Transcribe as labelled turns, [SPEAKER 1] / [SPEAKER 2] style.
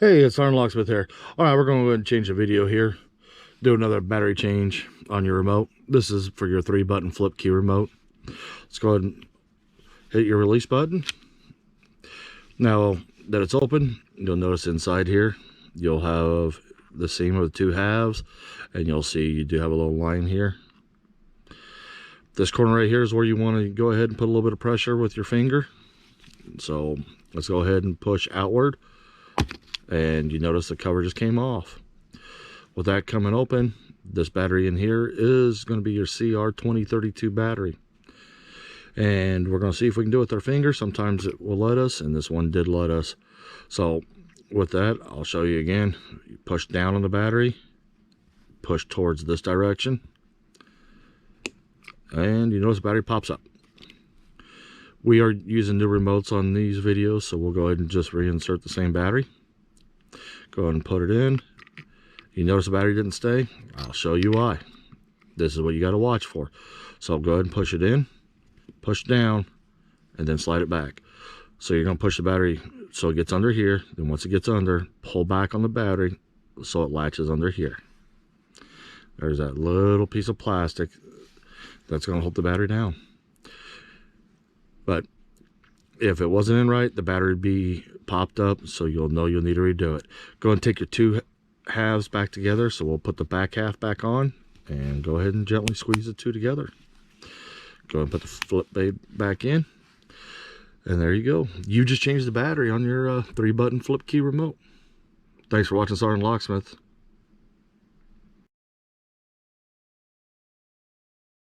[SPEAKER 1] Hey, it's Locksmith here. All right, we're going to go ahead and change the video here. Do another battery change on your remote. This is for your 3-button flip key remote. Let's go ahead and hit your release button. Now that it's open, you'll notice inside here, you'll have the seam of the 2 halves, and you'll see you do have a little line here. This corner right here is where you want to go ahead and put a little bit of pressure with your finger. So let's go ahead and push outward. And you notice the cover just came off. With that coming open, this battery in here is going to be your CR2032 battery. And we're going to see if we can do it with our finger. Sometimes it will let us, and this one did let us. So with that, I'll show you again. You push down on the battery, push towards this direction, and you notice the battery pops up. We are using new remotes on these videos, so we'll go ahead and just reinsert the same battery. Go ahead and put it in. You notice the battery didn't stay? I'll show you why. This is what you got to watch for. So go ahead and push it in, push down, and then slide it back. So you're going to push the battery so it gets under here. Then once it gets under, pull back on the battery so it latches under here. There's that little piece of plastic that's going to hold the battery down. But if it wasn't in right, the battery would be popped up, so you'll know you'll need to redo it. Go ahead and take your 2 halves back together. So we'll put the back half back on and go ahead and gently squeeze the 2 together. Go ahead and put the flip babe back in. And there you go. You just changed the battery on your 3-button flip key remote. Thanks for watching SgtLocksmith.